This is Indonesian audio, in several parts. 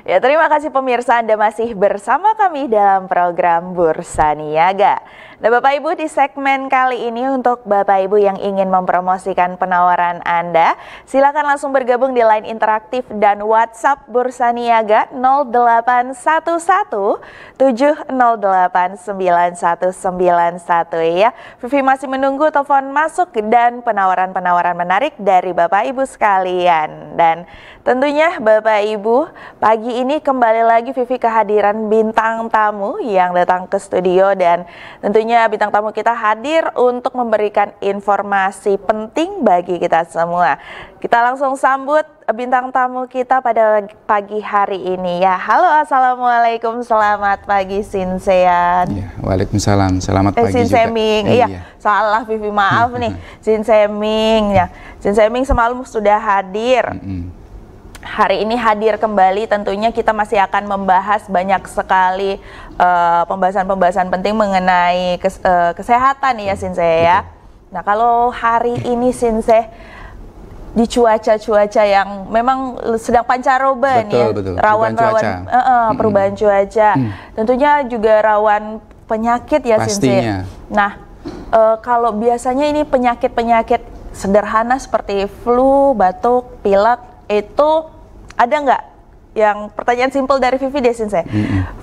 Ya, terima kasih pemirsa, Anda masih bersama kami dalam program Bursa Niaga. Nah, Bapak Ibu, di segmen kali ini untuk Bapak Ibu yang ingin mempromosikan penawaran Anda, silakan langsung bergabung di line interaktif dan WhatsApp Bursa Niaga 0811 708 9191 ya. Vivi masih menunggu telepon masuk dan penawaran-penawaran menarik dari Bapak Ibu sekalian. Dan tentunya Bapak Ibu, pagi ini kembali lagi Vivi kehadiran bintang tamu yang datang ke studio, dan tentunya bintang tamu kita hadir untuk memberikan informasi penting bagi kita semua. Kita langsung sambut bintang tamu kita pada pagi hari ini ya. Halo, assalamualaikum, selamat pagi Sinsean. Ya, waalaikumsalam, selamat pagi Sinseming. Iya, salah Vivi, maaf nih. Sinseming ya. Sinseming semalam sudah hadir. Hari ini hadir kembali, tentunya kita masih akan membahas banyak sekali pembahasan-pembahasan penting mengenai kesehatan ya Sinse ya. Nah, kalau hari ini Sinse di cuaca yang memang sedang pancaroba nih ya, rawan-rawan perubahan cuaca, tentunya juga rawan penyakit ya Sinse. Nah, kalau biasanya ini penyakit-penyakit sederhana seperti flu, batuk, pilek itu ada nggak? Yang pertanyaan simpel dari Vivi deh Sinse.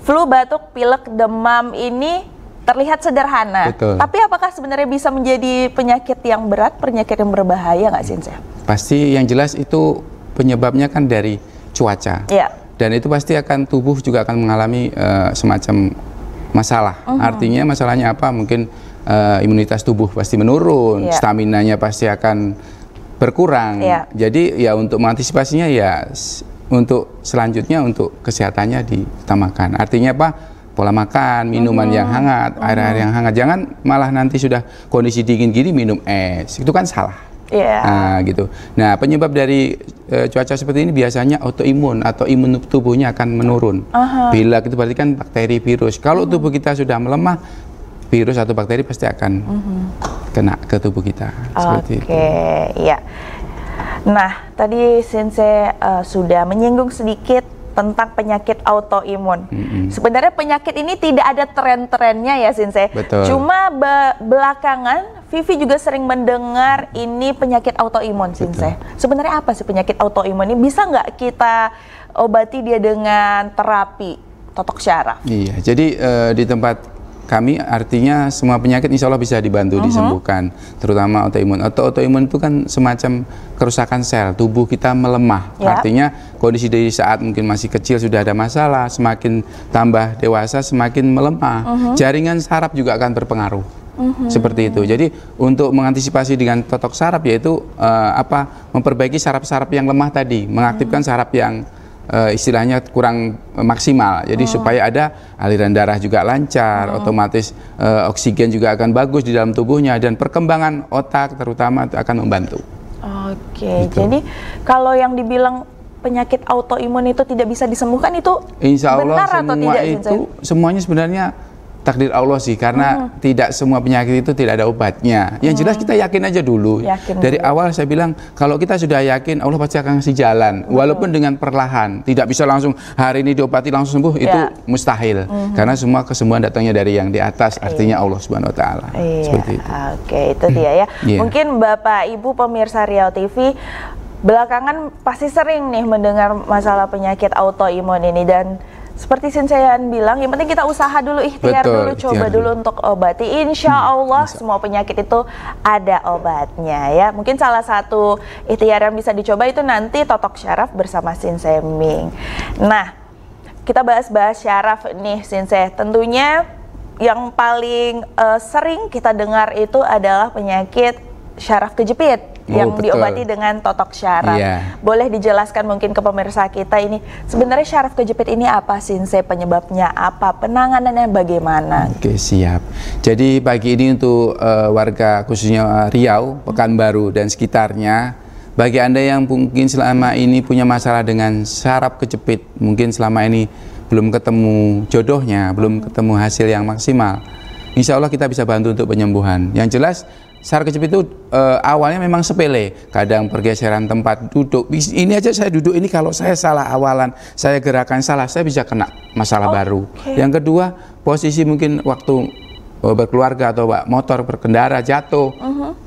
Flu, batuk, pilek, demam ini terlihat sederhana. Betul. Tapi apakah sebenarnya bisa menjadi penyakit yang berat, penyakit yang berbahaya nggak Sinse? Pasti yang jelas itu penyebabnya kan dari cuaca. Ya. Dan itu pasti akan tubuh juga akan mengalami semacam masalah. Artinya masalahnya apa? Mungkin imunitas tubuh pasti menurun, staminanya pasti akan berkurang. Jadi ya untuk mengantisipasinya ya untuk selanjutnya untuk kesehatannya diutamakan. Artinya apa? Pola makan, minuman yang hangat, air-air yang hangat. Jangan malah nanti sudah kondisi dingin gini minum es. Itu kan salah. Nah, gitu. Nah, penyebab dari cuaca seperti ini biasanya autoimun atau imun tubuhnya akan menurun. Pilek itu berarti kan bakteri, virus. Kalau tubuh kita sudah melemah, virus atau bakteri pasti akan kena ke tubuh kita. Seperti itu. Iya. Nah, tadi Sinse sudah menyinggung sedikit tentang penyakit autoimun. Sebenarnya penyakit ini tidak ada tren-trennya ya Sinse. Betul. Cuma belakangan Vivi juga sering mendengar ini penyakit autoimun Sinse. Sebenarnya apa sih penyakit autoimun ini? Bisa nggak kita obati dia dengan terapi totok syaraf? Iya, jadi di tempat kami artinya semua penyakit insya Allah bisa dibantu disembuhkan, terutama autoimun. Autoimun itu kan semacam kerusakan sel, tubuh kita melemah. Artinya kondisi dari saat mungkin masih kecil sudah ada masalah, semakin tambah dewasa semakin melemah. Jaringan saraf juga akan berpengaruh. Seperti itu. Jadi untuk mengantisipasi dengan totok saraf yaitu memperbaiki saraf-saraf yang lemah tadi, mengaktifkan saraf yang istilahnya kurang maksimal. Jadi supaya ada aliran darah juga lancar, otomatis oksigen juga akan bagus di dalam tubuhnya, dan perkembangan otak terutama itu akan membantu. Oke, gitu. Jadi kalau yang dibilang penyakit autoimun itu tidak bisa disembuhkan itu insya Allah benar atau semua tidak? Itu semuanya sebenarnya takdir Allah sih, karena tidak semua penyakit itu tidak ada obatnya. Yang jelas kita yakin aja dulu. Dari awal saya bilang kalau kita sudah yakin Allah pasti akan ngasih jalan, walaupun dengan perlahan. Tidak bisa langsung hari ini diobati langsung sembuh, itu mustahil. Karena semua kesembuhan datangnya dari yang di atas, artinya Allah Subhanahu Wa Taala. Seperti itu. Oke, itu dia ya. Mungkin Bapak Ibu pemirsa Riau TV belakangan pasti sering nih mendengar masalah penyakit autoimun ini, dan seperti Sinsean bilang, yang penting kita usaha dulu, ikhtiar dulu, coba dulu untuk obati. Insya Allah semua penyakit itu ada obatnya ya. Mungkin salah satu ikhtiar yang bisa dicoba itu nanti totok syaraf bersama Sinseming. Nah, kita bahas-bahas syaraf nih Sinse. Tentunya yang paling sering kita dengar itu adalah penyakit syaraf kejepit. Yang diobati dengan totok syaraf. Boleh dijelaskan mungkin ke pemirsa kita ini sebenarnya syaraf kejepit ini apa Sinse, penyebabnya apa, penanganannya bagaimana? Oke, siap. Jadi pagi ini untuk warga khususnya Riau, Pekanbaru dan sekitarnya, bagi Anda yang mungkin selama ini punya masalah dengan syaraf kejepit, mungkin selama ini belum ketemu jodohnya, belum ketemu hasil yang maksimal, insya Allah kita bisa bantu untuk penyembuhan. Yang jelas saraf kejepit itu awalnya memang sepele, kadang pergeseran tempat duduk. Ini aja saya duduk ini, kalau saya salah awalan, saya gerakan salah, saya bisa kena masalah baru. Yang kedua, posisi mungkin waktu berkeluarga atau motor berkendara jatuh,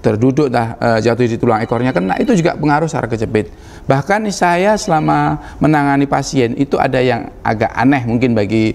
terduduk jatuh di tulang ekornya kena, itu juga pengaruh saraf kejepit. Bahkan saya selama menangani pasien itu ada yang agak aneh mungkin bagi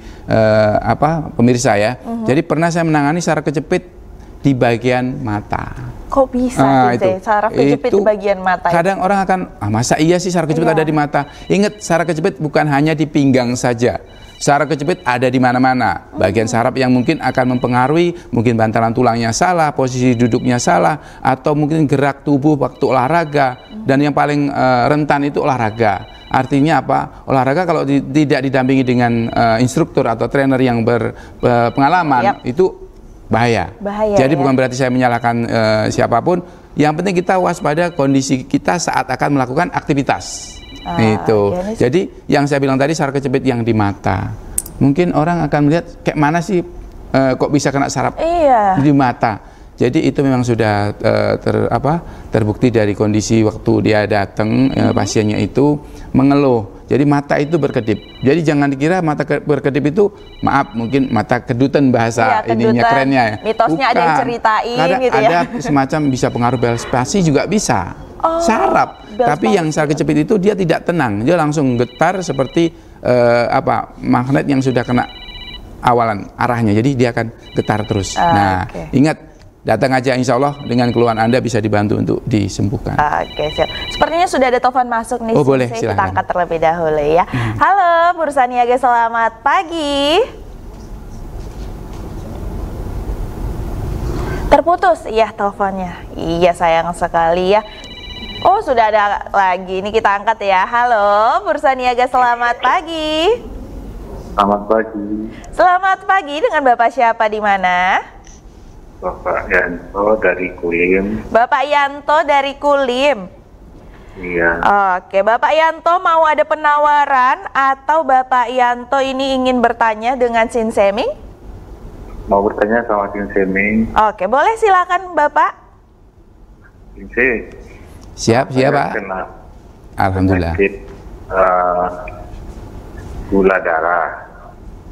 pemirsa ya. Jadi pernah saya menangani saraf kejepit di bagian mata. Kok bisa saraf kejepit di bagian mata? Kadang orang akan, masa iya sih saraf kejepit ada di mata? Ingat, saraf kejepit bukan hanya di pinggang saja. Saraf kejepit ada di mana-mana. Bagian saraf yang mungkin akan mempengaruhi, mungkin bantalan tulangnya salah, posisi duduknya salah, atau mungkin gerak tubuh waktu olahraga. Dan yang paling rentan itu olahraga. Artinya apa? Olahraga kalau tidak didampingi dengan instruktur atau trainer yang berpengalaman, itu bahaya. Jadi bukan berarti saya menyalahkan siapapun. Yang penting kita waspada kondisi kita saat akan melakukan aktivitas. Jadi yang saya bilang tadi, saraf kejepit yang di mata. Mungkin orang akan melihat kayak mana sih kok bisa kena saraf di mata. Jadi itu memang sudah terbukti dari kondisi waktu dia datang, pasiennya itu mengeluh. Jadi mata itu berkedip. Jadi jangan dikira mata berkedip itu, maaf, mungkin mata kedutan bahasa ininya kerennya ya. Mitosnya ada yang ceritain gitu ya. Ada semacam bisa pengaruh bel spasi juga bisa. Saraf. Tapi yang saraf kejepit itu dia tidak tenang. Dia langsung getar seperti magnet yang sudah kena awalan arahnya. Jadi dia akan getar terus. Ingat, datang aja, insya Allah dengan keluhan Anda bisa dibantu untuk disembuhkan. Siap. Sepertinya sudah ada telepon masuk nih. Boleh, kita angkat terlebih dahulu ya. Halo, Bu Rusaniaga, selamat pagi. Terputus ya teleponnya. Iya, sayang sekali ya. Oh, sudah ada lagi. Ini kita angkat ya. Halo, Bu Rusaniaga, selamat pagi. Selamat pagi. Selamat pagi, dengan Bapak siapa di mana? Bapak Yanto dari Kulim. Bapak Yanto dari Kulim. Iya. Oke, Bapak Yanto mau ada penawaran atau Bapak Yanto ini ingin bertanya dengan Sinseming? Mau bertanya sama Sinseming. Oke, boleh, silakan Bapak. Sinseming. Siap, Pak. Alhamdulillah. Penyakit gula darah,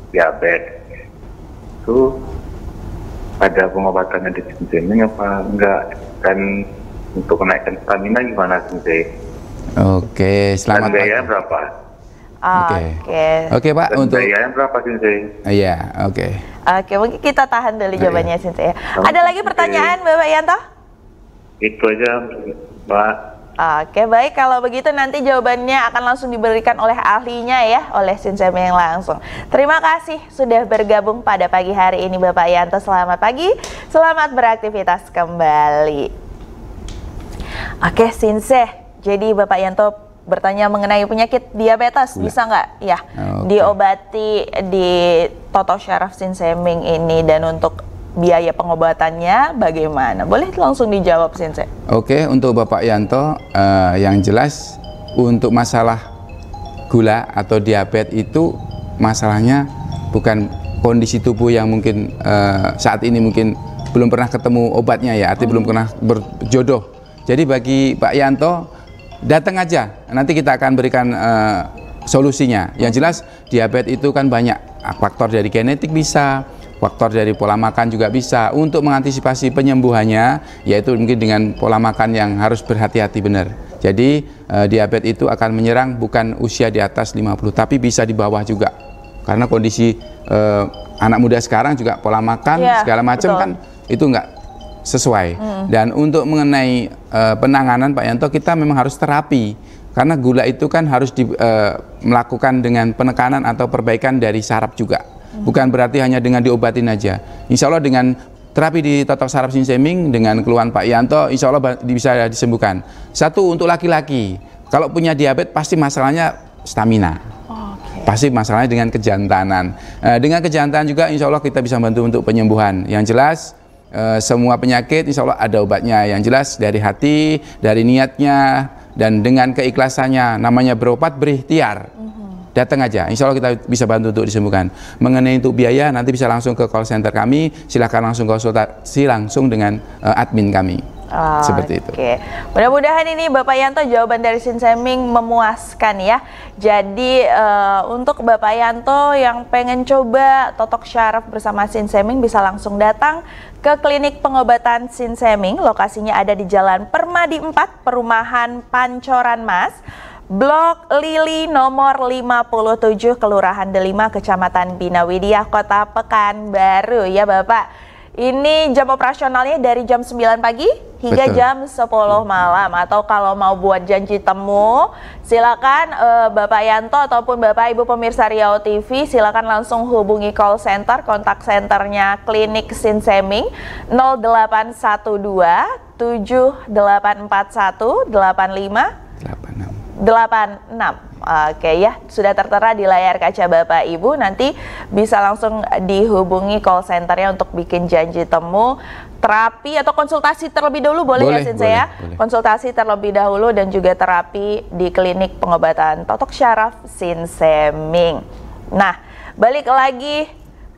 diabetes, itu ada pengobatannya di Sinseming apa enggak? Dan untuk menaikkan stamina gimana Sinseming? Oke, selamat pagi. Dan biaya berapa? Oke Pak, dan untuk biayanya berapa Sinseming? Iya, oke. Oke, mungkin kita tahan dulu jawabannya Sinseming. Ada lagi pertanyaan Bapak Yanto? Itu aja, Mbak. Oke, baik, kalau begitu nanti jawabannya akan langsung diberikan oleh ahlinya ya, oleh Sinseming langsung. Terima kasih sudah bergabung pada pagi hari ini Bapak Yanto. Selamat pagi, selamat beraktivitas kembali. Oke, Sinse, jadi Bapak Yanto bertanya mengenai penyakit diabetes, bisa nggak ya diobati di Toto Syaraf Sinseming ini, dan untuk biaya pengobatannya bagaimana? Boleh langsung dijawab, Sinse. Oke, untuk Bapak Yanto, yang jelas untuk masalah gula atau diabetes itu masalahnya bukan kondisi tubuh yang mungkin saat ini mungkin belum pernah ketemu obatnya ya, artinya belum pernah berjodoh. Jadi bagi Pak Yanto, datang aja, nanti kita akan berikan solusinya. Yang jelas diabetes itu kan banyak faktor, dari genetik bisa, faktor dari pola makan juga bisa. Untuk mengantisipasi penyembuhannya, yaitu mungkin dengan pola makan yang harus berhati-hati benar. Jadi diabetes itu akan menyerang bukan usia di atas 50, tapi bisa di bawah juga. Karena kondisi anak muda sekarang juga pola makan segala macam kan itu enggak sesuai. Dan untuk mengenai penanganan Pak Yanto, kita memang harus terapi. Karena gula itu kan harus melakukan dengan penekanan atau perbaikan dari saraf juga. Bukan berarti hanya dengan diobatin aja. Insya Allah dengan terapi di Toto Syaraf Sinseming, dengan keluhan Pak Yanto, insya Allah bisa disembuhkan. Satu, untuk laki-laki, kalau punya diabetes pasti masalahnya stamina. Pasti masalahnya dengan kejantanan. Dengan kejantanan juga insya Allah kita bisa bantu untuk penyembuhan. Yang jelas semua penyakit insya Allah ada obatnya. Yang jelas dari hati, dari niatnya, dan dengan keikhlasannya. Namanya berobat berikhtiar. datang aja. Insya Allah kita bisa bantu untuk disembuhkan. Mengenai untuk biaya, nanti bisa langsung ke call center kami. Silakan langsung konsultasi langsung dengan admin kami. Seperti itu. Oke, mudah-mudahan ini Bapak Yanto jawaban dari Sinseming memuaskan ya. Jadi untuk Bapak Yanto yang pengen coba totok syaraf bersama Sinseming bisa langsung datang ke klinik pengobatan Sinseming. Lokasinya ada di Jalan Permadi 4, Perumahan Pancoran Mas, Blok Lili nomor 57, Kelurahan Delima, Kecamatan Bina Widiah, Kota Pekanbaru ya Bapak. Ini jam operasionalnya dari jam 9 pagi hingga jam 10 malam. Atau kalau mau buat janji temu, silakan Bapak Yanto ataupun Bapak Ibu pemirsa Riau TV, silakan langsung hubungi call center, kontak senternya Klinik Sinseming 0812 7841 8586. Oke ya, sudah tertera di layar kaca Bapak Ibu. Nanti bisa langsung dihubungi call centernya untuk bikin janji temu, terapi atau konsultasi terlebih dahulu boleh ya Sinse ya? Konsultasi terlebih dahulu dan juga terapi di klinik pengobatan totok syaraf Sinseming. Nah, balik lagi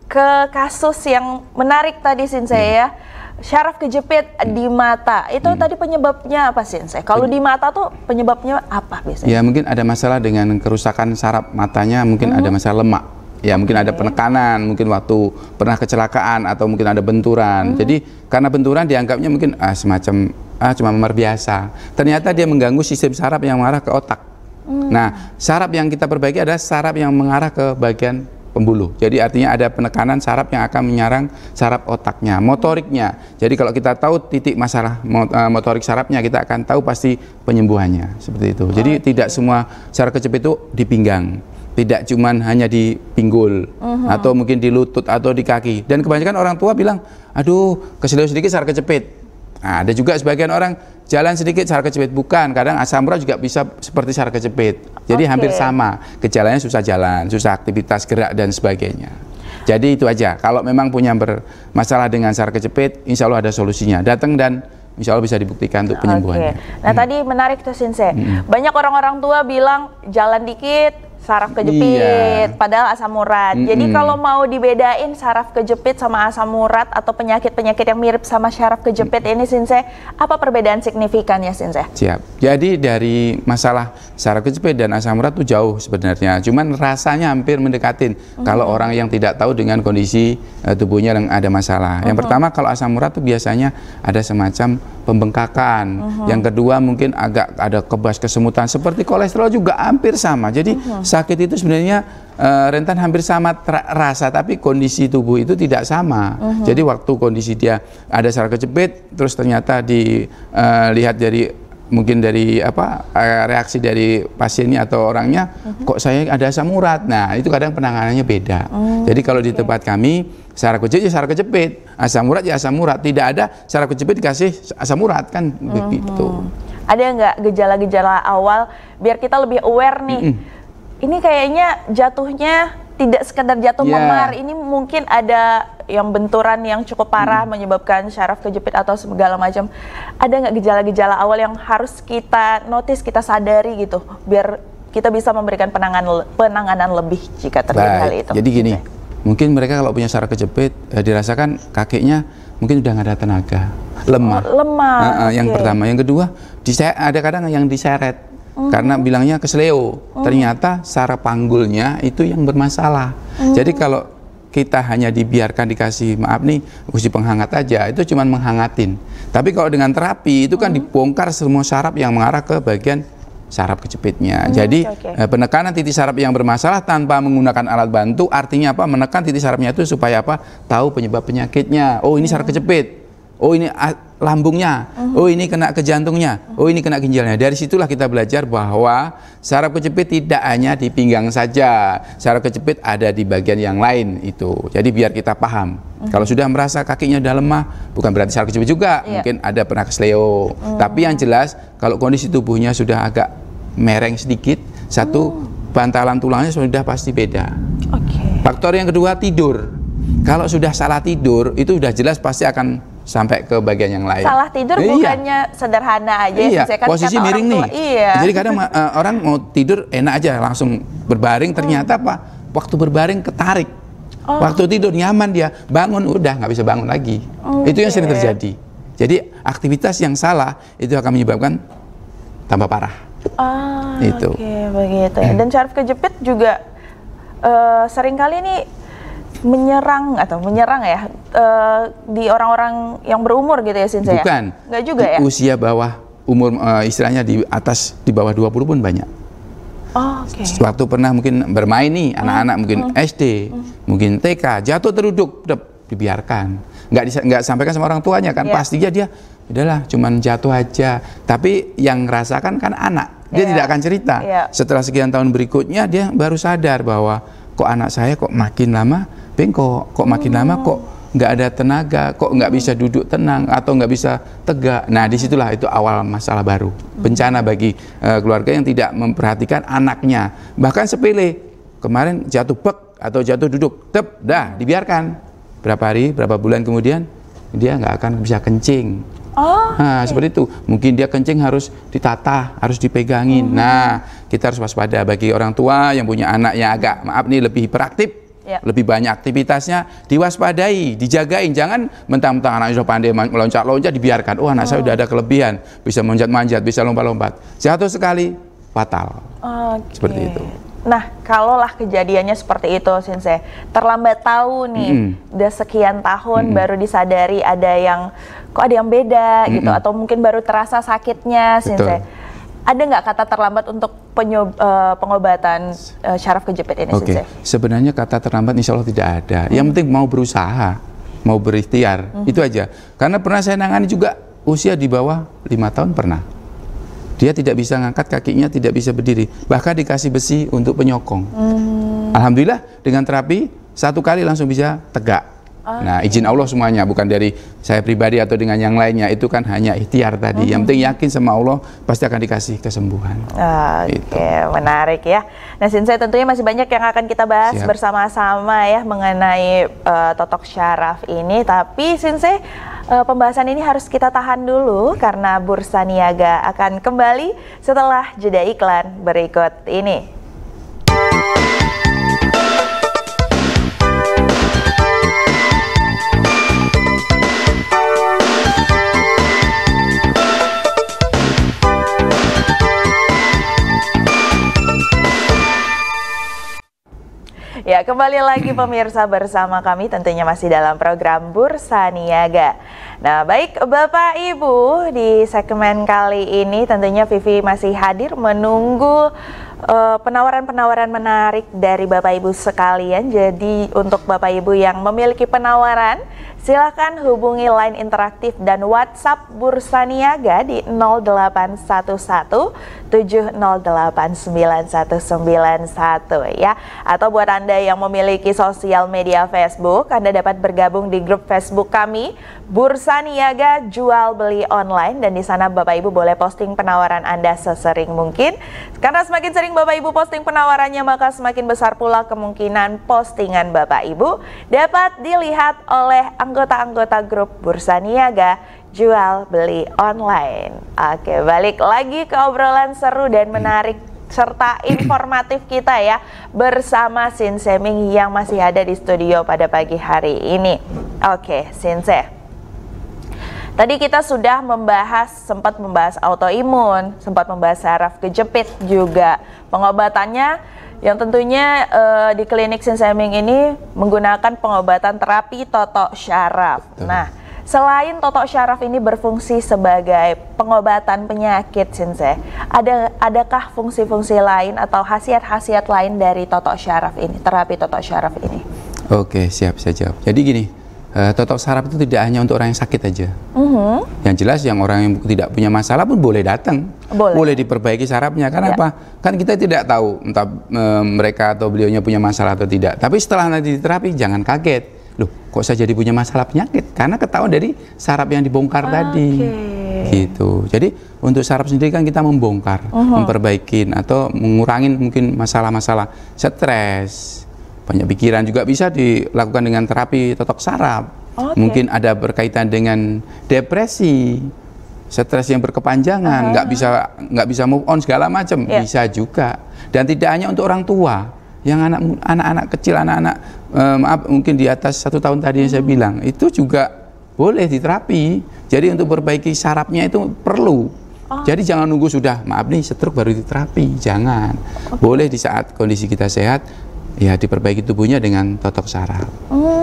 ke kasus yang menarik tadi Sinse ya. Syaraf kejepit di mata, itu tadi penyebabnya apa sih? Kalau di mata tuh penyebabnya apa biasanya? Ya mungkin ada masalah dengan kerusakan saraf matanya, mungkin ada masalah lemak. Ya mungkin ada penekanan, mungkin waktu pernah kecelakaan atau mungkin ada benturan. Jadi karena benturan dianggapnya mungkin semacam cuma memar biasa. Ternyata dia mengganggu sistem saraf yang mengarah ke otak. Nah, saraf yang kita perbaiki adalah saraf yang mengarah ke bagian pembuluh. Jadi artinya ada penekanan saraf yang akan menyerang saraf otaknya, motoriknya. Jadi kalau kita tahu titik masalah motorik sarafnya, kita akan tahu pasti penyembuhannya. Seperti itu. Jadi tidak semua saraf kejepit itu di pinggang, tidak cuman hanya di pinggul atau mungkin di lutut atau di kaki. Dan kebanyakan orang tua bilang, aduh keseleo sedikit saraf kejepit. Nah, ada juga sebagian orang jalan sedikit saraf kejepit. Bukan, kadang asam urat juga bisa seperti saraf kejepit. Jadi hampir sama, gejalanya susah jalan, susah aktivitas gerak dan sebagainya. Jadi itu aja, kalau memang punya bermasalah dengan saraf kejepit, insya Allah ada solusinya. Datang dan insya Allah bisa dibuktikan untuk penyembuhannya. Nah tadi menarik tuh Sinse, banyak orang-orang tua bilang jalan dikit saraf kejepit, padahal asam urat. Jadi kalau mau dibedain saraf kejepit sama asam urat atau penyakit-penyakit yang mirip sama saraf kejepit ini Sinse, apa perbedaan signifikannya Sinse? Siap. Jadi dari masalah saraf kejepit dan asam urat itu jauh sebenarnya. Cuman rasanya hampir mendekatin kalau orang yang tidak tahu dengan kondisi tubuhnya yang ada masalah. Yang pertama kalau asam urat itu biasanya ada semacam pembengkakan. Yang kedua mungkin agak ada kebas kesemutan. Seperti kolesterol juga hampir sama. Jadi sakit itu sebenarnya rentan hampir sama rasa, tapi kondisi tubuh itu tidak sama. Jadi waktu kondisi dia ada saraf kejepit, terus ternyata dilihat dari mungkin dari reaksi dari pasiennya atau orangnya, kok saya ada asam urat. Nah itu kadang penanganannya beda. Jadi kalau di tempat kami saraf kejepit ya saraf kejepit, asam urat ya asam urat, tidak ada saraf kejepit dikasih asam urat kan begitu. Ada nggak gejala-gejala awal biar kita lebih aware nih? Ini kayaknya jatuhnya tidak sekedar jatuh memar, ini mungkin ada yang benturan yang cukup parah menyebabkan syaraf kejepit atau segala macam. Ada nggak gejala-gejala awal yang harus kita notice, kita sadari gitu, biar kita bisa memberikan penanganan lebih jika terjadi hal itu? Jadi gini, mungkin mereka kalau punya syaraf kejepit dirasakan kakinya mungkin udah nggak ada tenaga, lemah. Yang pertama, yang kedua, ada kadang yang diseret. Karena bilangnya kesleo, ternyata saraf panggulnya itu yang bermasalah. Jadi kalau kita hanya dibiarkan dikasih maaf nih kursi penghangat aja, itu cuma menghangatin. Tapi kalau dengan terapi itu kan dibongkar semua saraf yang mengarah ke bagian saraf kejepitnya. Jadi penekanan titik saraf yang bermasalah tanpa menggunakan alat bantu, artinya apa? Menekan titik sarafnya itu supaya apa? Tahu penyebab penyakitnya. Oh ini saraf kejepit. Oh ini lambungnya, oh ini kena ke jantungnya, oh ini kena ginjalnya. Dari situlah kita belajar bahwa saraf kejepit tidak hanya di pinggang saja, saraf kejepit ada di bagian yang lain itu. Jadi biar kita paham. Kalau sudah merasa kakinya udah lemah, bukan berarti saraf kejepit juga, mungkin ada pernah kesleo. Tapi yang jelas kalau kondisi tubuhnya sudah agak mereng sedikit, satu bantalan tulangnya sudah pasti beda. Faktor yang kedua tidur. Kalau sudah salah tidur, itu sudah jelas pasti akan sampai ke bagian yang lain. Salah tidur bukannya sederhana aja iya. kan Posisi miring nih. Iya. Jadi kadang orang mau tidur enak aja langsung berbaring, ternyata apa? Waktu berbaring ketarik. Waktu tidur nyaman, dia bangun udah nggak bisa bangun lagi. Itu yang sering terjadi. Jadi aktivitas yang salah itu akan menyebabkan tambah parah. Itu. Oke, begitu ya. Dan syaraf kejepit juga seringkali ini menyerang ya di orang-orang yang berumur gitu ya, Sinse? Bukan. Nggak juga ya? Usia bawah umur, istilahnya di bawah 20 pun banyak. Waktu pernah mungkin bermain nih anak-anak mungkin SD, mungkin TK, jatuh teruduk, dibiarkan. Nggak sampaikan sama orang tuanya kan, pastinya dia udahlah cuman jatuh aja. Tapi yang ngerasakan kan anak, dia tidak akan cerita. Setelah sekian tahun berikutnya dia baru sadar bahwa kok anak saya kok makin lama bengkok, kok makin lama kok nggak ada tenaga, kok nggak bisa duduk tenang atau nggak bisa tegak. Nah disitulah itu awal masalah baru, bencana bagi keluarga yang tidak memperhatikan anaknya. Bahkan sepele, kemarin jatuh bek atau jatuh duduk, dah dibiarkan. Berapa hari, berapa bulan kemudian dia nggak akan bisa kencing. Nah seperti itu. Mungkin dia kencing harus ditata, harus dipegangin. Nah kita harus waspada bagi orang tua yang punya anak yang agak maaf nih lebih hiperaktif. Lebih banyak aktivitasnya, diwaspadai, dijagain. Jangan mentang-mentang anak sudah pandai meloncat-loncat dibiarkan. Anak saya sudah ada kelebihan, bisa manjat-manjat, bisa lompat-lompat. Jatuh sekali, fatal. Seperti itu. Nah, kalaulah kejadiannya seperti itu, Sinse, terlambat tahu nih, udah sekian tahun baru disadari ada yang beda gitu, atau mungkin baru terasa sakitnya, Sinse. Ada nggak kata terlambat untuk pengobatan syaraf kejepit ini, Sinse? Sebenarnya kata terlambat insya Allah tidak ada. Yang penting mau berusaha, mau berikhtiar, itu aja. Karena pernah saya nangani juga usia di bawah 5 tahun pernah. Dia tidak bisa ngangkat kakinya, tidak bisa berdiri. Bahkan dikasih besi untuk penyokong. Alhamdulillah dengan terapi 1 kali langsung bisa tegak. Nah izin Allah semuanya, bukan dari saya pribadi atau dengan yang lainnya. Itu kan hanya ikhtiar tadi. Yang penting yakin sama Allah, pasti akan dikasih kesembuhan. Menarik ya. Nah Sinse, tentunya masih banyak yang akan kita bahas bersama-sama ya mengenai totok syaraf ini. Tapi Sinse, pembahasan ini harus kita tahan dulu karena Bursa Niaga akan kembali setelah jeda iklan berikut ini. Ya, kembali lagi pemirsa bersama kami tentunya masih dalam program Bursa Niaga. Nah, baik Bapak Ibu, di segmen kali ini tentunya Vivi masih hadir menunggu penawaran-penawaran menarik dari Bapak Ibu sekalian. Jadi untuk Bapak Ibu yang memiliki penawaran, silakan hubungi line interaktif dan WhatsApp Bursa Niaga di 0811 708 9191 ya. Atau buat Anda yang memiliki sosial media Facebook, Anda dapat bergabung di grup Facebook kami Bursa Niaga Jual Beli Online, dan di sana Bapak Ibu boleh posting penawaran Anda sesering mungkin. Karena semakin sering Bapak Ibu posting penawarannya, maka semakin besar pula kemungkinan postingan Bapak Ibu dapat dilihat oleh anggota-anggota grup Bursa Niaga Jual Beli Online. Oke, balik lagi ke obrolan seru dan menarik serta informatif kita ya bersama Sinse Ming yang masih ada di studio pada pagi hari ini. Oke, Sinse. Tadi kita sudah sempat membahas autoimun, sempat membahas syaraf kejepit juga. Pengobatannya yang tentunya di klinik Sinse Ming ini menggunakan pengobatan terapi totok syaraf. Nah, selain totok syaraf ini berfungsi sebagai pengobatan penyakit, Sinse, adakah fungsi-fungsi lain atau khasiat-khasiat lain dari totok syaraf ini, terapi totok syaraf ini? Oke, siap saya jawab. Jadi gini, totok syaraf itu tidak hanya untuk orang yang sakit aja. Yang jelas yang orang yang tidak punya masalah pun boleh datang, boleh diperbaiki syarafnya. Karena apa? Kan kita tidak tahu entah mereka atau beliaunya punya masalah atau tidak. Tapi setelah nanti diterapi jangan kaget. Loh, kok saya jadi punya masalah penyakit? Karena ketahuan dari saraf yang dibongkar tadi. Gitu. Jadi untuk saraf sendiri kan kita membongkar, memperbaikin atau mengurangin mungkin masalah-masalah stres, banyak pikiran juga bisa dilakukan dengan terapi totok saraf. Mungkin ada berkaitan dengan depresi, stres yang berkepanjangan, nggak bisa move on segala macam, bisa juga. Dan tidak hanya untuk orang tua, yang anak-anak kecil, anak-anak maaf mungkin di atas 1 tahun tadi yang saya bilang, itu juga boleh diterapi. Jadi untuk perbaiki sarafnya itu perlu. Jadi jangan nunggu sudah maaf nih stroke baru diterapi, jangan. Boleh di saat kondisi kita sehat, ya diperbaiki tubuhnya dengan totok saraf.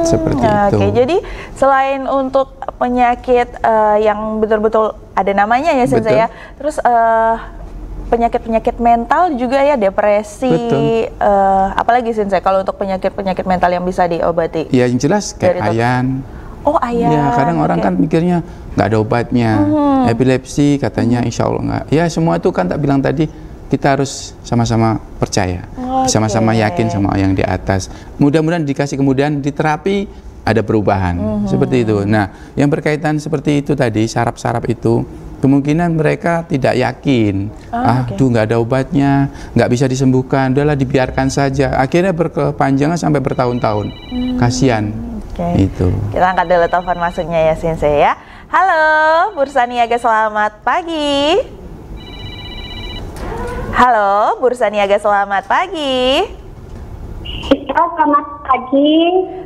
Seperti itu. Oke, jadi selain untuk penyakit yang betul-betul ada namanya ya Sensei ya, terus penyakit-penyakit mental juga ya, depresi, apalagi Sensei kalau untuk penyakit-penyakit mental yang bisa diobati? Ya yang jelas kayak ayan. Oh ayan. Ya kadang orang kan mikirnya nggak ada obatnya. Epilepsi katanya insya Allah nggak. Ya semua itu kan tak bilang tadi, kita harus sama-sama percaya, sama-sama yakin sama yang di atas. Mudah-mudahan dikasih kemudahan di terapi ada perubahan seperti itu. Nah, yang berkaitan seperti itu tadi, saraf-saraf itu kemungkinan mereka tidak yakin. Duh nggak ada obatnya, nggak bisa disembuhkan. Udahlah dibiarkan saja. Akhirnya berkepanjangan sampai bertahun-tahun. Kasihan. Itu. Kita angkat dulu telepon masuknya ya Sensei ya. Halo, Bursa Niaga selamat pagi. Halo, Bursa Niaga selamat pagi. Selamat pagi.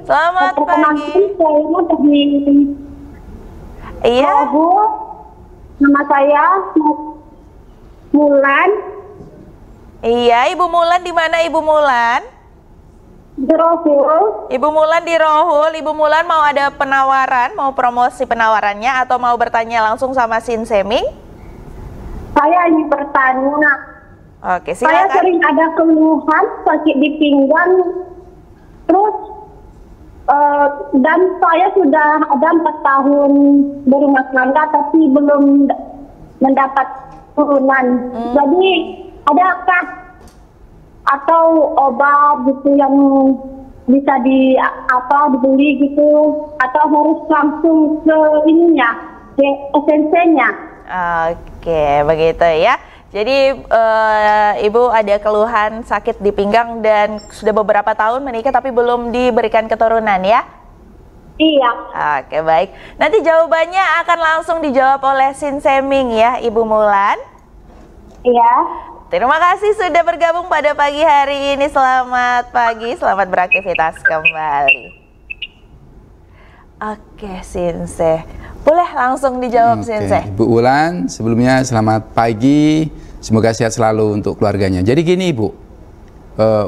Selamat pagi. Iya. Nama saya Mulan. Iya, Ibu Mulan di mana Ibu Mulan? Di Rohul. Ibu Mulan di Rohul. Ibu Mulan mau ada penawaran, mau promosi penawarannya atau mau bertanya langsung sama Sin Seming? Saya ingin bertanya. Oke, silakan. Saya sering ada keluhan sakit di pinggang, terus dan saya sudah ada 4 tahun berumah tangga tapi belum mendapat turunan. Jadi adakah atau obat gitu yang bisa dibeli gitu, atau harus langsung ke ininya, ke esensinya? Oke, begitu ya. Jadi Ibu ada keluhan sakit di pinggang dan sudah beberapa tahun menikah tapi belum diberikan keturunan ya? Iya. Oke, baik. Nanti jawabannya akan langsung dijawab oleh Sin Seming ya, Ibu Mulan. Iya. Terima kasih sudah bergabung pada pagi hari ini. Selamat pagi, selamat beraktivitas kembali. Oke, Sensei. Boleh langsung dijawab, Sensei. Ibu Ulan, sebelumnya selamat pagi. Semoga sehat selalu untuk keluarganya. Jadi gini Ibu,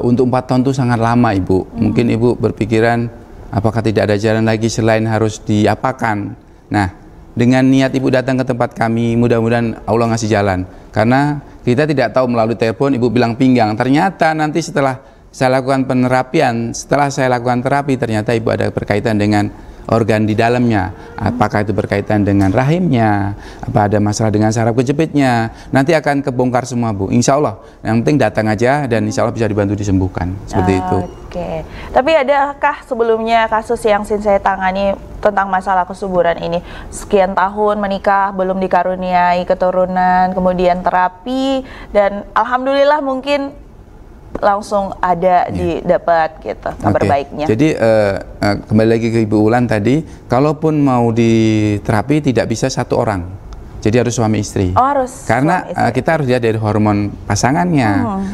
untuk 4 tahun itu sangat lama Ibu. Mungkin Ibu berpikiran, apakah tidak ada jalan lagi selain harus diapakan? Nah, dengan niat Ibu datang ke tempat kami, mudah-mudahan Allah ngasih jalan. Karena kita tidak tahu melalui telepon Ibu bilang pinggang. Ternyata nanti setelah saya lakukan penerapian, setelah saya lakukan terapi, ternyata Ibu ada berkaitan dengan organ di dalamnya. Apakah itu berkaitan dengan rahimnya, apa ada masalah dengan saraf kejepitnya. Nanti akan kebongkar semua Bu, insya Allah. Yang penting datang aja dan insya Allah bisa dibantu disembuhkan. Seperti itu. Oke. Tapi adakah sebelumnya kasus yang saya tangani tentang masalah kesuburan ini? Sekian tahun menikah belum dikaruniai keturunan, kemudian terapi, dan alhamdulillah mungkin langsung ada didapat gitu kabar baiknya. Jadi kembali lagi ke Ibu Ulan tadi, kalaupun mau diterapi tidak bisa 1 orang. Jadi harus suami istri. Oh, harus. Karena kita harus lihat dari hormon pasangannya,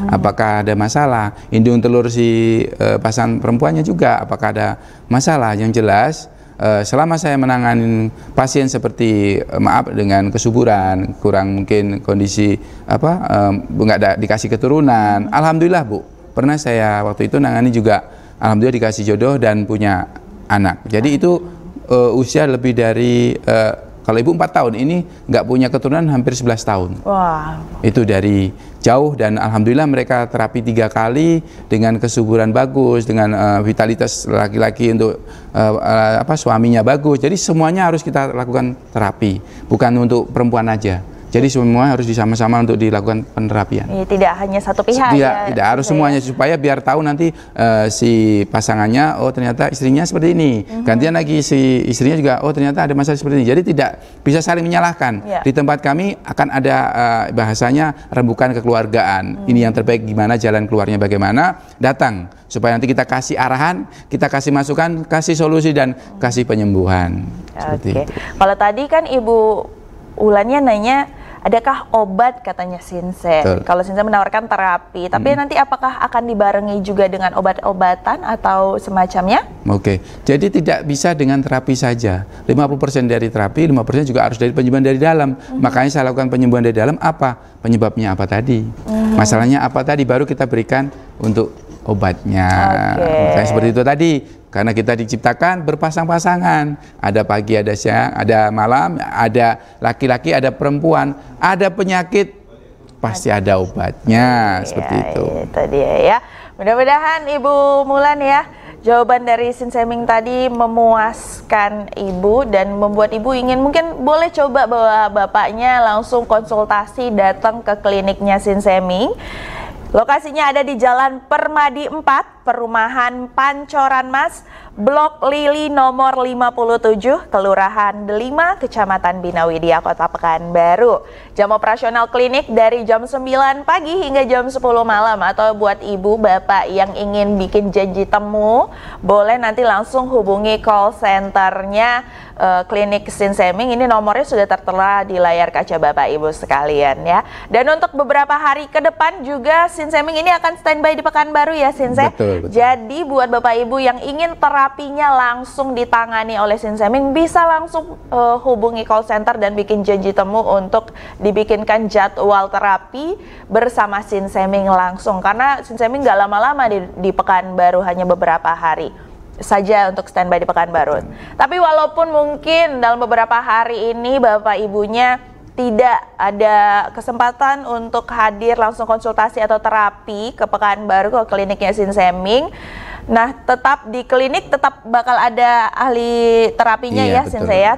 apakah ada masalah. Indung telur si pasangan perempuannya juga apakah ada masalah. Yang jelas selama saya menangani pasien seperti maaf dengan kesuburan, kurang mungkin kondisi nggak dikasih keturunan, alhamdulillah Bu, pernah saya waktu itu nangani juga, alhamdulillah dikasih jodoh dan punya anak. Jadi itu usia lebih dari kalau Ibu 4 tahun, ini nggak punya keturunan hampir 11 tahun. Wow. Itu dari jauh dan alhamdulillah mereka terapi 3 kali dengan kesuburan bagus, dengan vitalitas laki-laki untuk suaminya bagus. Jadi semuanya harus kita lakukan terapi, bukan untuk perempuan aja. Jadi semua harus sama-sama untuk dilakukan penerapian. Tidak hanya satu pihak. Tidak harus semuanya, supaya biar tahu nanti si pasangannya, oh ternyata istrinya seperti ini. Gantian lagi si istrinya juga, oh ternyata ada masalah seperti ini. Jadi tidak bisa saling menyalahkan. Di tempat kami akan ada bahasanya rembukan kekeluargaan. Ini yang terbaik, gimana jalan keluarnya bagaimana, datang. supaya nanti kita kasih arahan, kita kasih masukan, kasih solusi dan kasih penyembuhan. Seperti itu. Kalau tadi kan Ibu Ulannya nanya, adakah obat katanya Sinse? Kalau Sinse menawarkan terapi, tapi nanti apakah akan dibarengi juga dengan obat-obatan atau semacamnya? Oke, jadi tidak bisa dengan terapi saja. 50% dari terapi, 5% juga harus dari penyembuhan dari dalam. Makanya saya lakukan penyembuhan dari dalam apa? Penyebabnya apa tadi? Masalahnya apa tadi? Baru kita berikan untuk obatnya. Kayak seperti itu tadi. Karena kita diciptakan berpasang-pasangan, ada pagi, ada siang, ada malam, ada laki-laki, ada perempuan, ada penyakit, pasti ada obatnya, seperti itu. Itu dia ya. Mudah-mudahan Ibu Mulan ya, jawaban dari Sinseming tadi memuaskan Ibu dan membuat Ibu ingin mungkin boleh coba bawa bapaknya langsung konsultasi datang ke kliniknya Sinseming. Lokasinya ada di Jalan Permadi 4, Perumahan Pancoran Mas, Blok Lili nomor 57, Kelurahan Delima, Kecamatan Binawidia, Kota Pekanbaru. Jam operasional klinik dari jam 9 pagi hingga jam 10 malam. Atau buat ibu bapak yang ingin bikin janji temu, boleh nanti langsung hubungi call centernya klinik Sinseming. Ini nomornya sudah tertera di layar kaca bapak ibu sekalian ya. Dan untuk beberapa hari ke depan juga Sinseming ini akan standby di Pekanbaru ya Sinse. Betul. Jadi buat bapak ibu yang ingin terapinya langsung ditangani oleh Sinseming, bisa langsung hubungi call center dan bikin janji temu untuk dibikinkan jadwal terapi bersama Sinseming langsung. Karena Sinseming nggak lama-lama di Pekanbaru, hanya beberapa hari saja untuk standby di Pekanbaru. Tapi walaupun mungkin dalam beberapa hari ini bapak ibunya tidak ada kesempatan untuk hadir langsung konsultasi atau terapi ke Pekanbaru, ke kliniknya Sinseming, nah tetap di klinik tetap bakal ada ahli terapinya ya Sinse ya.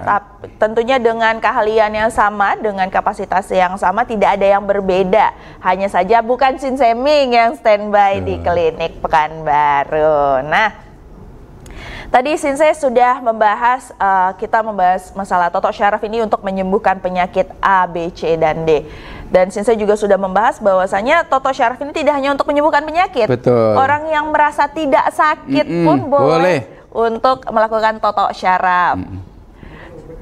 Tentunya dengan keahlian yang sama, dengan kapasitas yang sama, tidak ada yang berbeda. Hanya saja bukan Sinseming yang standby di klinik Pekanbaru. Nah, tadi Sinse sudah membahas, kita membahas masalah Totok Syaraf ini untuk menyembuhkan penyakit A, B, C, dan D. Dan Sinse juga sudah membahas bahwasanya Totok Syaraf ini tidak hanya untuk menyembuhkan penyakit. Betul. Orang yang merasa tidak sakit pun boleh untuk melakukan Totok Syaraf.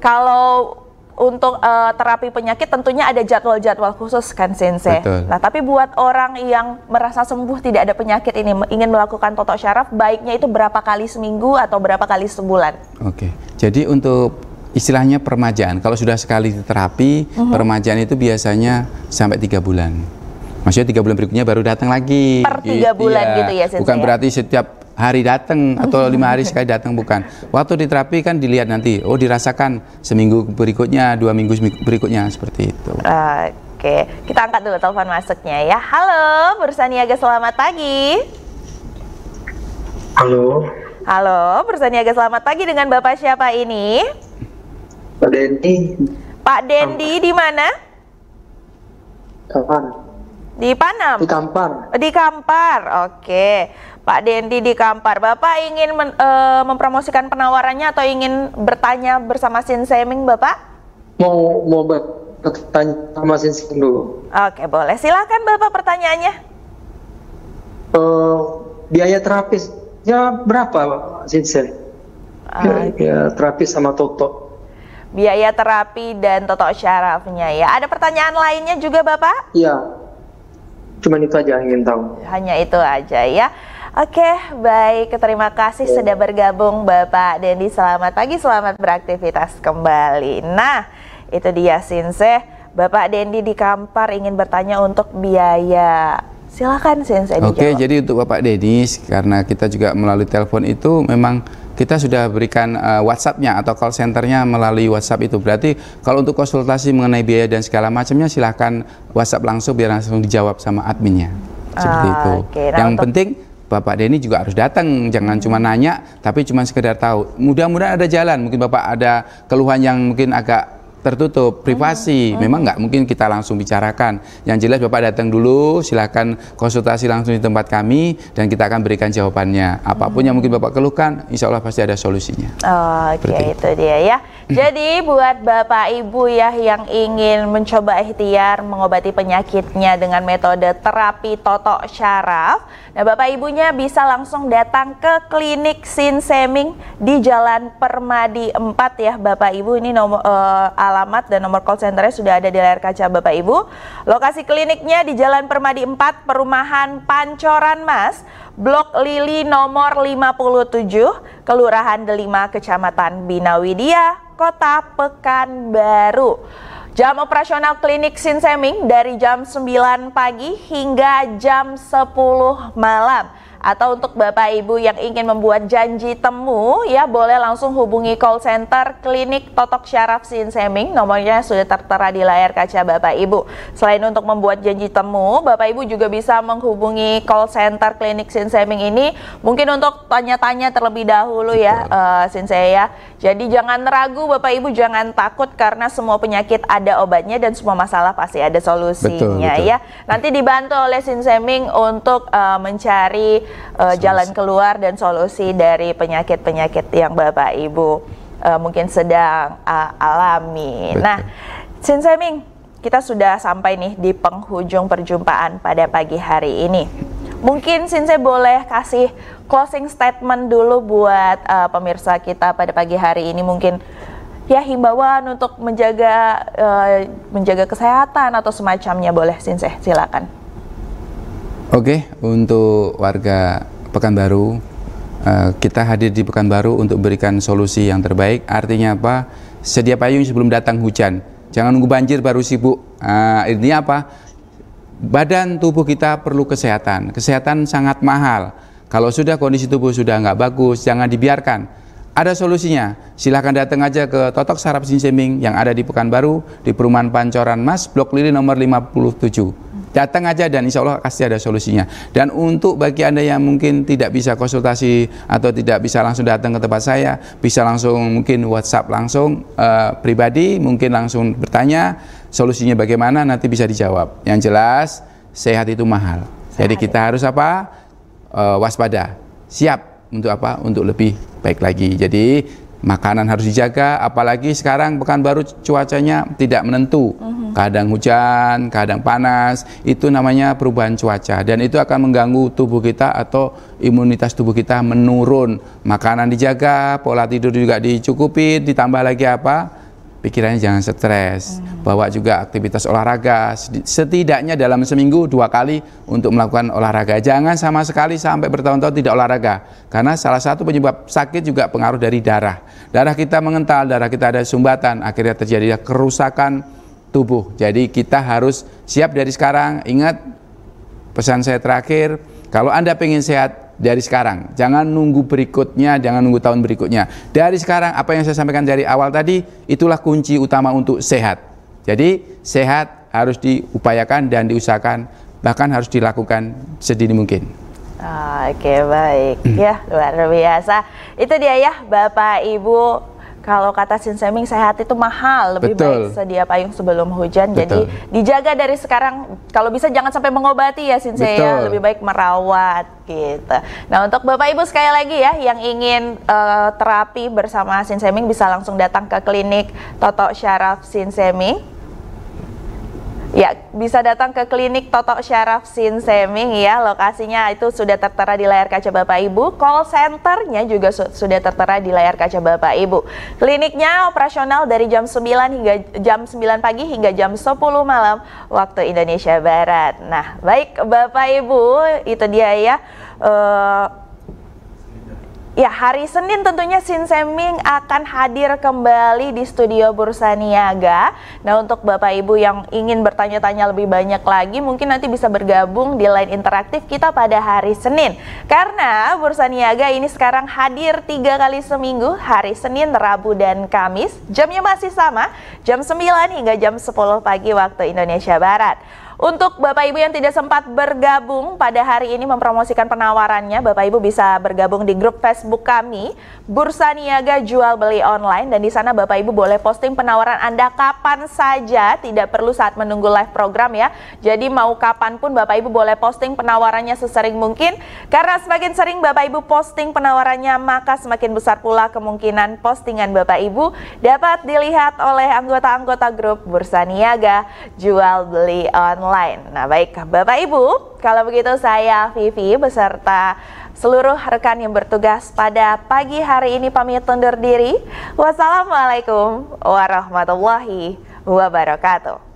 Kalau untuk terapi penyakit tentunya ada jadwal-jadwal khusus kan Sinse. Betul. Nah tapi buat orang yang merasa sembuh tidak ada penyakit ini, ingin melakukan Totok Syaraf, baiknya itu berapa kali seminggu atau berapa kali sebulan? Oke, jadi untuk istilahnya permajaan, kalau sudah sekali terapi, permajaan itu biasanya sampai 3 bulan. Maksudnya 3 bulan berikutnya baru datang lagi. Per 3 bulan gitu ya Sinse? Bukan berarti setiap hari datang atau 5 hari sekali datang, bukan. Waktu diterapi kan dilihat nanti, oh dirasakan seminggu berikutnya, 2 minggu berikutnya, seperti itu. Oke, kita angkat dulu telepon masuknya ya. Halo, Bersaniaga, selamat pagi. Halo. Halo, Bersaniaga, selamat pagi. Dengan Bapak siapa ini? Pak Dendi. Pak Dendi di mana? Kapan? Di Panam? Di Kampar. Di Kampar, oke. Pak Dendi di Kampar. Bapak ingin mempromosikan penawarannya atau ingin bertanya bersama Sinseming, Bapak? Mau bertanya sama Sinseming dulu. Oke, boleh. Silakan Bapak pertanyaannya. Biaya terapisnya berapa, Sinseming? Biaya terapis sama Toto. Biaya terapi dan Totok Syarafnya ya. Ada pertanyaan lainnya juga Bapak? Iya. Cuman itu aja yang ingin tahu. Hanya itu aja ya. Oke, baik. Terima kasih sudah bergabung Bapak Dendi. Selamat pagi, selamat beraktivitas kembali. Nah, itu dia Sinse. Bapak Dendi di Kampar ingin bertanya untuk biaya. Silakan Sinse dijawab. Oke, jadi untuk Bapak Dendi, karena kita juga melalui telepon itu memang kita sudah berikan WhatsApp-nya atau call center-nya melalui WhatsApp itu. Berarti kalau untuk konsultasi mengenai biaya dan segala macamnya silahkan WhatsApp langsung biar langsung dijawab sama adminnya. Seperti itu. Nah yang penting Bapak Denny juga harus datang, jangan cuma nanya tapi cuma sekedar tahu. Mudah-mudahan ada jalan, mungkin Bapak ada keluhan yang mungkin agak tertutup, privasi, memang nggak mungkin kita langsung bicarakan. Yang jelas Bapak datang dulu, silahkan konsultasi langsung di tempat kami dan kita akan berikan jawabannya. Apapun yang mungkin Bapak keluhkan, insya Allah pasti ada solusinya. Oke, itu dia ya. Jadi buat Bapak Ibu ya yang ingin mencoba ikhtiar mengobati penyakitnya dengan metode terapi totok syaraf, nah Bapak Ibunya bisa langsung datang ke klinik Sinseming di Jalan Permadi 4 ya Bapak Ibu. Ini nomor alamat dan nomor call centernya sudah ada di layar kaca Bapak Ibu. Lokasi kliniknya di Jalan Permadi 4, Perumahan Pancoran Mas, Blok Lili nomor 57, Kelurahan Delima, Kecamatan Binawidia, Kota Pekanbaru. Jam operasional klinik Sinseming dari jam 9 pagi hingga jam 10 malam. Atau untuk Bapak Ibu yang ingin membuat janji temu ya boleh langsung hubungi call center klinik totok syaraf Sinseming, nomornya sudah tertera di layar kaca Bapak Ibu. Selain untuk membuat janji temu, Bapak Ibu juga bisa menghubungi call center klinik Sinseming ini mungkin untuk tanya-tanya terlebih dahulu ya Sinsei ya. Jadi jangan ragu Bapak Ibu, jangan takut karena semua penyakit ada obatnya dan semua masalah pasti ada solusinya ya. Nanti dibantu oleh Sinseming untuk mencari jalan keluar dan solusi dari penyakit-penyakit yang Bapak Ibu mungkin sedang alami. Betul. Nah, Sinseming, kita sudah sampai nih di penghujung perjumpaan pada pagi hari ini. Mungkin Sinsei boleh kasih closing statement dulu buat pemirsa kita pada pagi hari ini, mungkin ya himbauan untuk menjaga kesehatan atau semacamnya, boleh Sinsei, silakan. Oke, untuk warga Pekanbaru, kita hadir di Pekanbaru untuk berikan solusi yang terbaik. Artinya apa? Sedia payung sebelum datang hujan. Jangan nunggu banjir baru sibuk. Intinya apa? Badan tubuh kita perlu kesehatan. Kesehatan sangat mahal. Kalau sudah kondisi tubuh sudah nggak bagus, jangan dibiarkan. Ada solusinya. Silahkan datang aja ke Totok Syaraf Sinseming yang ada di Pekanbaru, di Perumahan Pancoran Mas, Blok Lili nomor 57. Datang aja dan insya Allah pasti ada solusinya. Dan untuk bagi Anda yang mungkin tidak bisa konsultasi atau tidak bisa langsung datang ke tempat saya, bisa langsung mungkin WhatsApp langsung pribadi, mungkin langsung bertanya solusinya bagaimana, nanti bisa dijawab. Yang jelas sehat itu mahal. Jadi kita harus apa? Waspada, siap untuk apa? Untuk lebih baik lagi. Jadi makanan harus dijaga, apalagi sekarang Pekanbaru cuacanya tidak menentu. Kadang hujan, kadang panas, itu namanya perubahan cuaca dan itu akan mengganggu tubuh kita atau imunitas tubuh kita menurun. Makanan dijaga, pola tidur juga dicukupi, ditambah lagi apa? Pikirannya jangan stres, bawa juga aktivitas olahraga, setidaknya dalam seminggu 2 kali untuk melakukan olahraga. Jangan sama sekali sampai bertahun-tahun tidak olahraga, karena salah satu penyebab sakit juga pengaruh dari darah. Darah kita mengental, darah kita ada sumbatan, akhirnya terjadi kerusakan tubuh. Jadi kita harus siap dari sekarang. Ingat pesan saya terakhir, kalau Anda pengen sehat dari sekarang, jangan nunggu berikutnya, jangan nunggu tahun berikutnya. Dari sekarang, apa yang saya sampaikan dari awal tadi, itulah kunci utama untuk sehat. Jadi sehat harus diupayakan dan diusahakan, bahkan harus dilakukan sedini mungkin. Oke, baik ya, luar biasa. Itu dia ya Bapak Ibu. Kalau kata Sinseming, sehat itu mahal, lebih baik sedia payung sebelum hujan. Jadi dijaga dari sekarang, kalau bisa jangan sampai mengobati ya Sinsei ya, lebih baik merawat gitu. Nah untuk Bapak Ibu sekali lagi ya yang ingin terapi bersama Sinseming bisa langsung datang ke klinik Totok Syaraf Sinseming. Ya, bisa datang ke klinik Totok Syaraf Sinseming ya, lokasinya itu sudah tertera di layar kaca Bapak Ibu, call centernya juga sudah tertera di layar kaca Bapak Ibu. Kliniknya operasional dari jam 9 hingga jam 9 pagi hingga jam 10 malam waktu Indonesia Barat. Nah, baik Bapak Ibu, itu dia ya. Ya, hari Senin tentunya Sinseming akan hadir kembali di studio Bursa Niaga. Nah, untuk Bapak Ibu yang ingin bertanya-tanya lebih banyak lagi, mungkin nanti bisa bergabung di line interaktif kita pada hari Senin. Karena Bursa Niaga ini sekarang hadir 3 kali seminggu, hari Senin, Rabu, dan Kamis. Jamnya masih sama, jam 9 hingga jam 10 pagi waktu Indonesia Barat. Untuk Bapak Ibu yang tidak sempat bergabung pada hari ini mempromosikan penawarannya, Bapak Ibu bisa bergabung di grup Facebook kami, Bursa Niaga Jual Beli Online, dan di sana Bapak Ibu boleh posting penawaran Anda kapan saja, tidak perlu saat menunggu live program ya. Jadi mau kapanpun Bapak Ibu boleh posting penawarannya sesering mungkin, karena semakin sering Bapak Ibu posting penawarannya, maka semakin besar pula kemungkinan postingan Bapak Ibu dapat dilihat oleh anggota-anggota grup Bursa Niaga Jual Beli Online. Nah baik Bapak Ibu, kalau begitu saya Vivi beserta seluruh rekan yang bertugas pada pagi hari ini pamit undur diri. Wassalamualaikum warahmatullahi wabarakatuh.